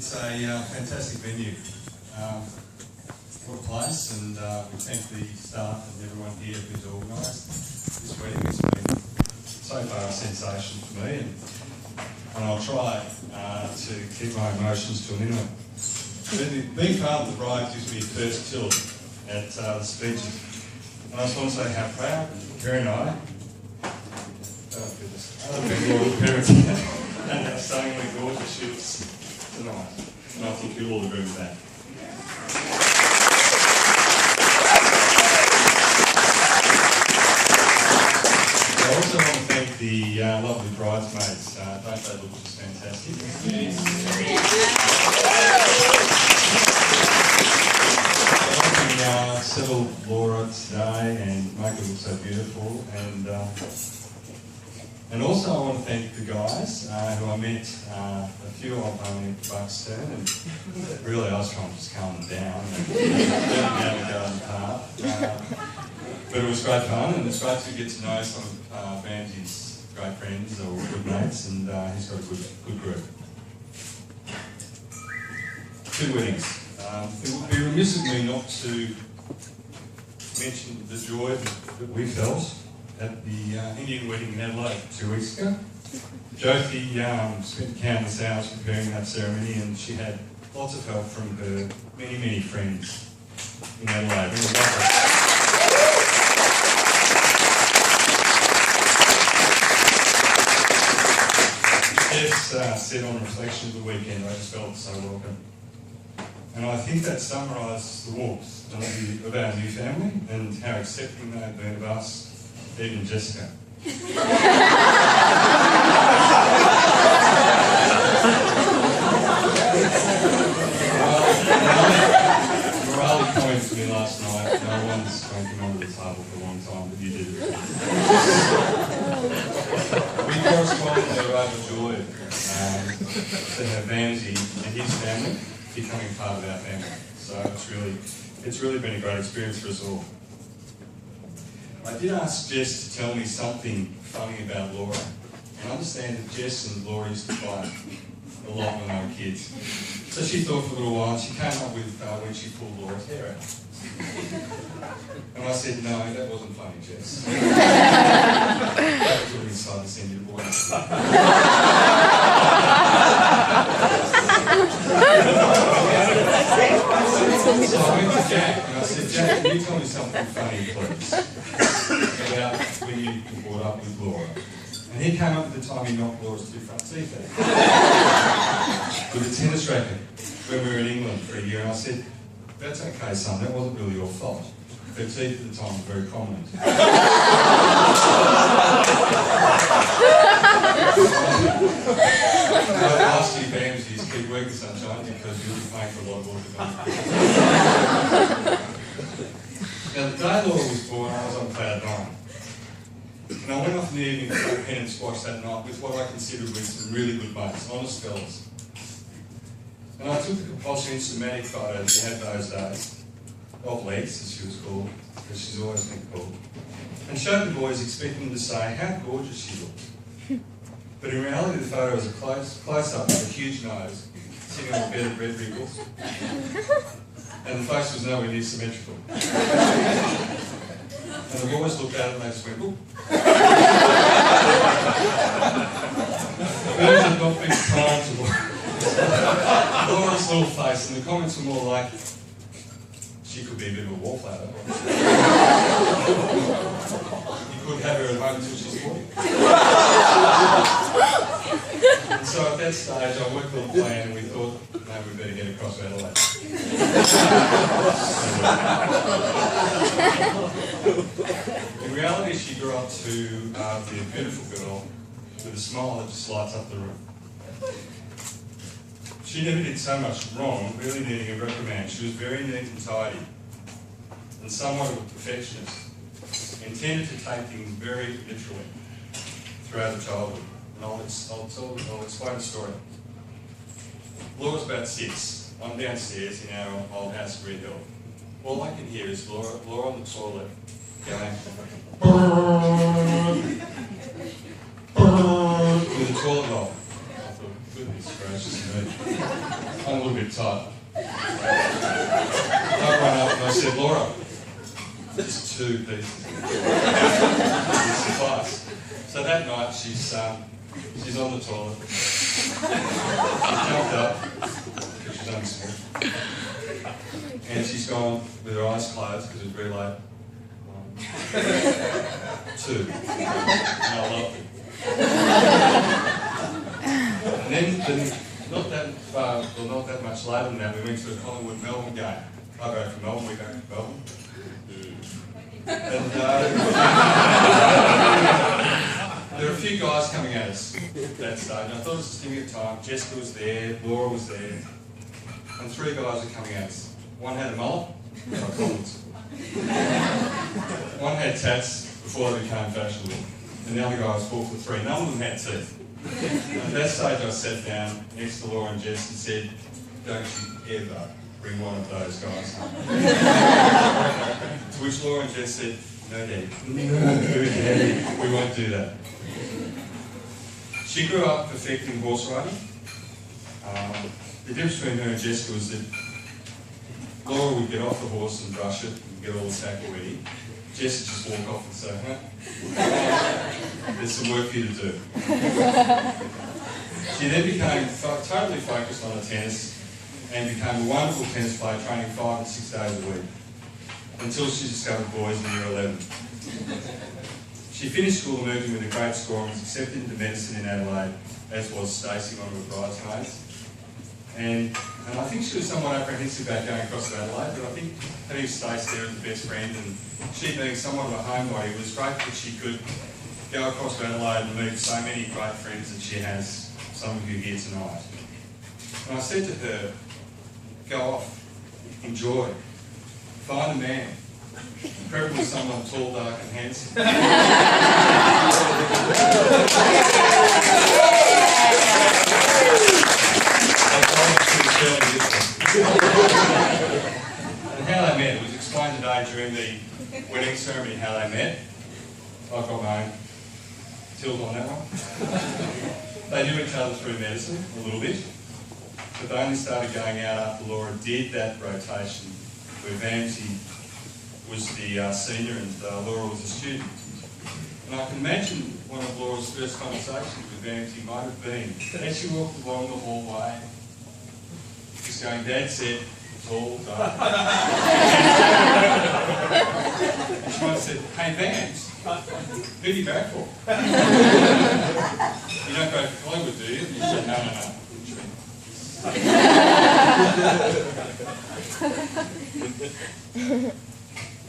It's a fantastic venue. What a place, and we thank the staff and everyone here who's organised this wedding. It's been so far a sensation for me, and I'll try to keep my emotions to a minimum. Being father of the bride gives me a first tilt at the speeches. And I just want to say how proud Kerry and I, other people, parents, and how stunningly gorgeous she looks tonight. And I think you'll all agree with that. I also want to thank the lovely bridesmaids. Don't they look just fantastic? I want to settle Laura today and make her look so beautiful. And also I want to thank the guys who I met, a few of them only at Buxton, and really I was trying to just calm them down and down the garden path. But it was great fun, and it's great to get to know some of Bamsi's great friends or good mates, and he's got a good group. Two weddings. It would be remiss of me not to mention the joy that we felt at the Indian wedding in Adelaide 2 weeks ago. Jyoti spent countless hours preparing that ceremony, and she had lots of help from her many friends in Adelaide. Jess said on reflection of the weekend, I just felt so welcome. And I think that summarises the warmth of our new family and how accepting they have been of us, even Jessica. Morale commented to me last night, no one's drinking under the table for a long time, but you did it. We corresponded and were overjoyed to have Bamsi and his family becoming part of our family. So it's really been a great experience for us all. I did ask Jess to tell me something funny about Laura. And I understand that Jess and Laura used to fight a lot when they were kids. So she thought for a little while, and she came up with when she pulled Laura's hair out. And I said, no, that wasn't funny, Jess. That was really inside the send your boy. So I went to Jack and I said, Jack, can you tell me something funny, please, about when you were brought up with Laura? And he came up at the time he knocked Laura's two front teeth out with a tennis racket when we were in England for a year. And I said, that's okay, son, that wasn't really your fault. Her teeth at the time were very prominent. Last year, Bamsi's keep working sunshine because you'll be paying for a lot of work. Now, the day Laura was born, I was on cloud nine. And I went off in the evening to play pen and squash that night with what I considered were some really good mates, honest fellas. And I took the compulsory cinematic photo that you had those days, of Lex, as she was called, because she's always been called, and showed the boys, expecting them to say how gorgeous she looked. But in reality, the photo was a close-up with a huge nose, sitting on a bed of red wrinkles, and the face was nowhere near symmetrical. And the boys looked at it and they just went, ooh. Those had not been kind to Laura's little face, and the comments were more like, she could be a bit of a wallflower. You could have her at home until she's 40. And so at that stage, I worked on a plan and we thought, no, we better get across Adelaide. In reality, she grew up to be a beautiful girl with a smile that just lights up the room. She never did so much wrong, really needing a reprimand. She was very neat and tidy, and somewhat of a perfectionist, intended to take things very literally throughout her childhood. And I'll explain the story. Laura's about 6. I'm downstairs in our old house in Red Hill. All I can hear is Laura on the toilet going with a toilet roll. I thought, goodness. goodness gracious me. I'm a little bit tight. I ran up and I said, Laura, it's 2 pieces. It suffice. So that night she's on the toilet. She's jumped up, because she's only small. And she's gone with her eyes closed because it was very late. 2. And I loved it. And then not that much later than that, we went to a Collingwood-Melbourne game. I go from Melbourne, we go to Melbourne. And there were a few guys coming at us that stage, and I thought it was just giving it time. Jessica was there, Laura was there, and 3 guys were coming at us. One had a mullet, like Collins. One had tats before they became fashionable, and the other guy was 4'3". None of them had teeth. And at that stage I sat down next to Laura and Jess and said, don't you ever bring one of those guys home. To which Laura and Jess said, no Daddy, no Daddy, we won't do that. She grew up perfecting horse riding. The difference between her and Jessica was that Laura would get off the horse and brush it and get all the tackle ready. Jess would just walk off and say, there's some work for you to do. She then became totally focused on her tennis and became a wonderful tennis player, training 5 and 6 days a week, until she discovered boys in year 11. She finished school emerging with a great score and was accepted into medicine in Adelaide, as was Stacey, one of her bridesmaids. And I think she was somewhat apprehensive about going across to Adelaide, but I think having Stacey there as a best friend and she being somewhat of a homebody, it was great that she could go across to Adelaide and meet so many great friends that she has, some of you here tonight. And I said to her, go off, enjoy, find a man, preferably someone tall, dark and handsome. And how they met, it was explained today during the wedding ceremony how they met. I've got my own tilt on that one. They knew each other through medicine a little bit, but they only started going out after Laura did that rotation where Vamsy was the senior and Laura was a student. And I can imagine one of Laura's first conversations with Vamsy might have been, as she walked along the hallway, just going, Dad said, tall, dark. And she might have said, hey Vams, who do you back for? You don't go to Collingwood, do you? And you said, no.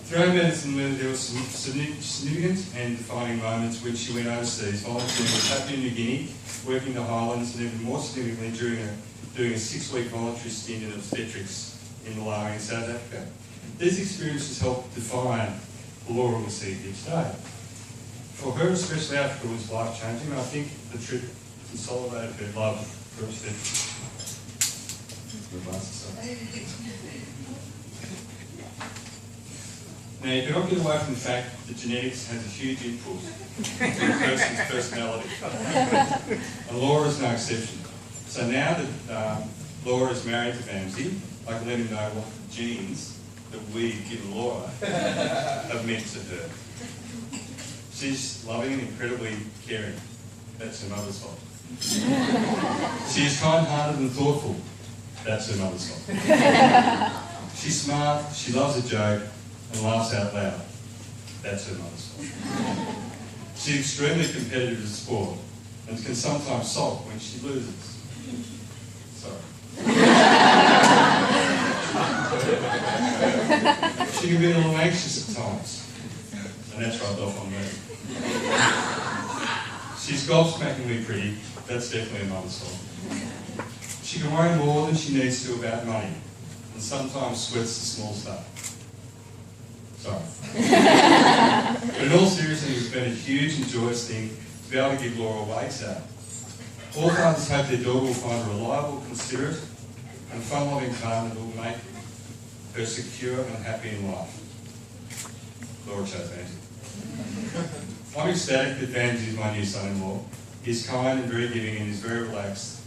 Throughout medicine, there were some significant and defining moments when she went overseas, volunteering with Papua New Guinea, working the Highlands, and even more significantly doing a 6-week voluntary stint in obstetrics in Malawi in South Africa. These experiences helped define Laura will see each day. For her, especially, Africa was life-changing, and I think the trip consolidated her love for obstetrics. Now, you cannot get away from the fact that genetics has a huge input into a person's personality. And Laura is no exception. So now that Laura is married to Vamsy, I can let him know what genes that we've given Laura have meant to her. She's loving and incredibly caring. That's her mother's fault. She is kind-hearted and thoughtful. That's her mother's fault. She's smart, she loves a joke, and laughs out loud. That's her mother's fault. She's extremely competitive in sport, and can sometimes sulk when she loses. Sorry. She can be a little anxious at times, and that's rubbed off on me. She's gobsmackingly pretty. That's definitely her mother's fault. She can worry more than she needs to about money, and sometimes sweats the small stuff. Sorry. But in all seriousness, it's been a huge and joyous thing to be able to give Laura a wakes up. All fathers hope their daughter will find a reliable, considerate, and fun-loving partner that will make her secure and happy in life. Laura chose Vamsy. I'm ecstatic that Vamsy is my new son-in-law. He's kind and very giving and is very relaxed.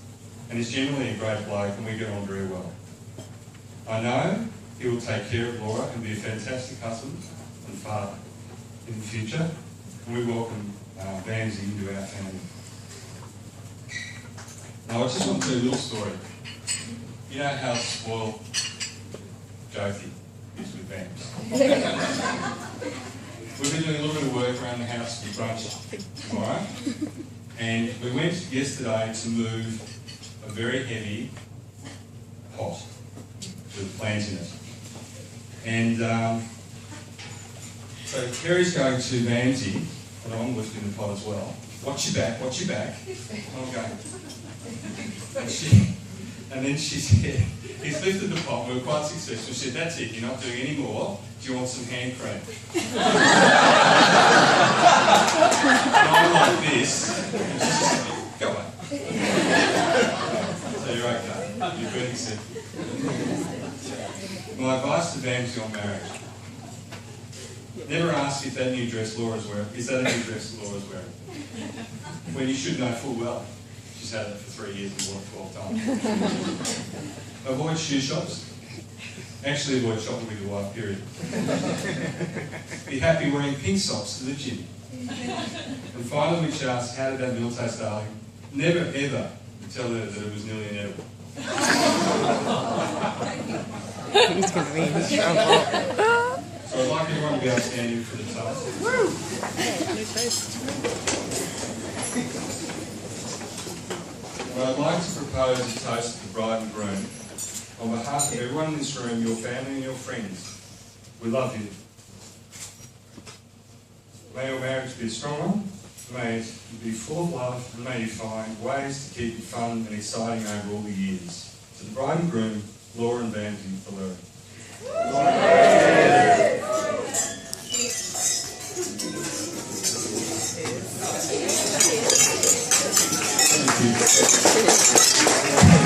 and is generally a great bloke, and we get on very well. I know he will take care of Laura and be a fantastic husband and father in the future, and we welcome Vamsy into our family. Now, I just want to tell you a little story. You know how spoiled Jothi is with Vams. We've been doing a little bit of work around the house for brunch tomorrow, and we went yesterday to move a very heavy pot with plants in it. And so Kerry's going to Vamsy, and I'm lifting the pot as well. Watch your back, watch your back. I'm going. And then she said, he's lifted the pot, we were quite successful. She said, that's it, you're not doing any more. Do you want some hand cream? And I'm like this, and she said, go away. So you're okay, you've been accepted. My advice to Vamsy on marriage: never ask if that new dress Laura's wearing, is that a new dress Laura's wearing? When you should know full well she's had it for 3 years and worn it 12 times. Avoid shoe shops. Actually avoid shopping with your wife, period. Be happy wearing pink socks to the gym. And finally, which asks, how did that meal taste, darling? Never ever tell her that it was nearly inedible. He's going to be in trouble. So I'd like everyone to be outstanding for the task. Well, I'd like to propose a toast to the bride and groom. On behalf of everyone in this room, your family and your friends, we love you. May your marriage be a strong one, may it be full of love, and may you find ways to keep it fun and exciting over all the years. To the bride and groom, Laura and Vamsy Valera. Thank you.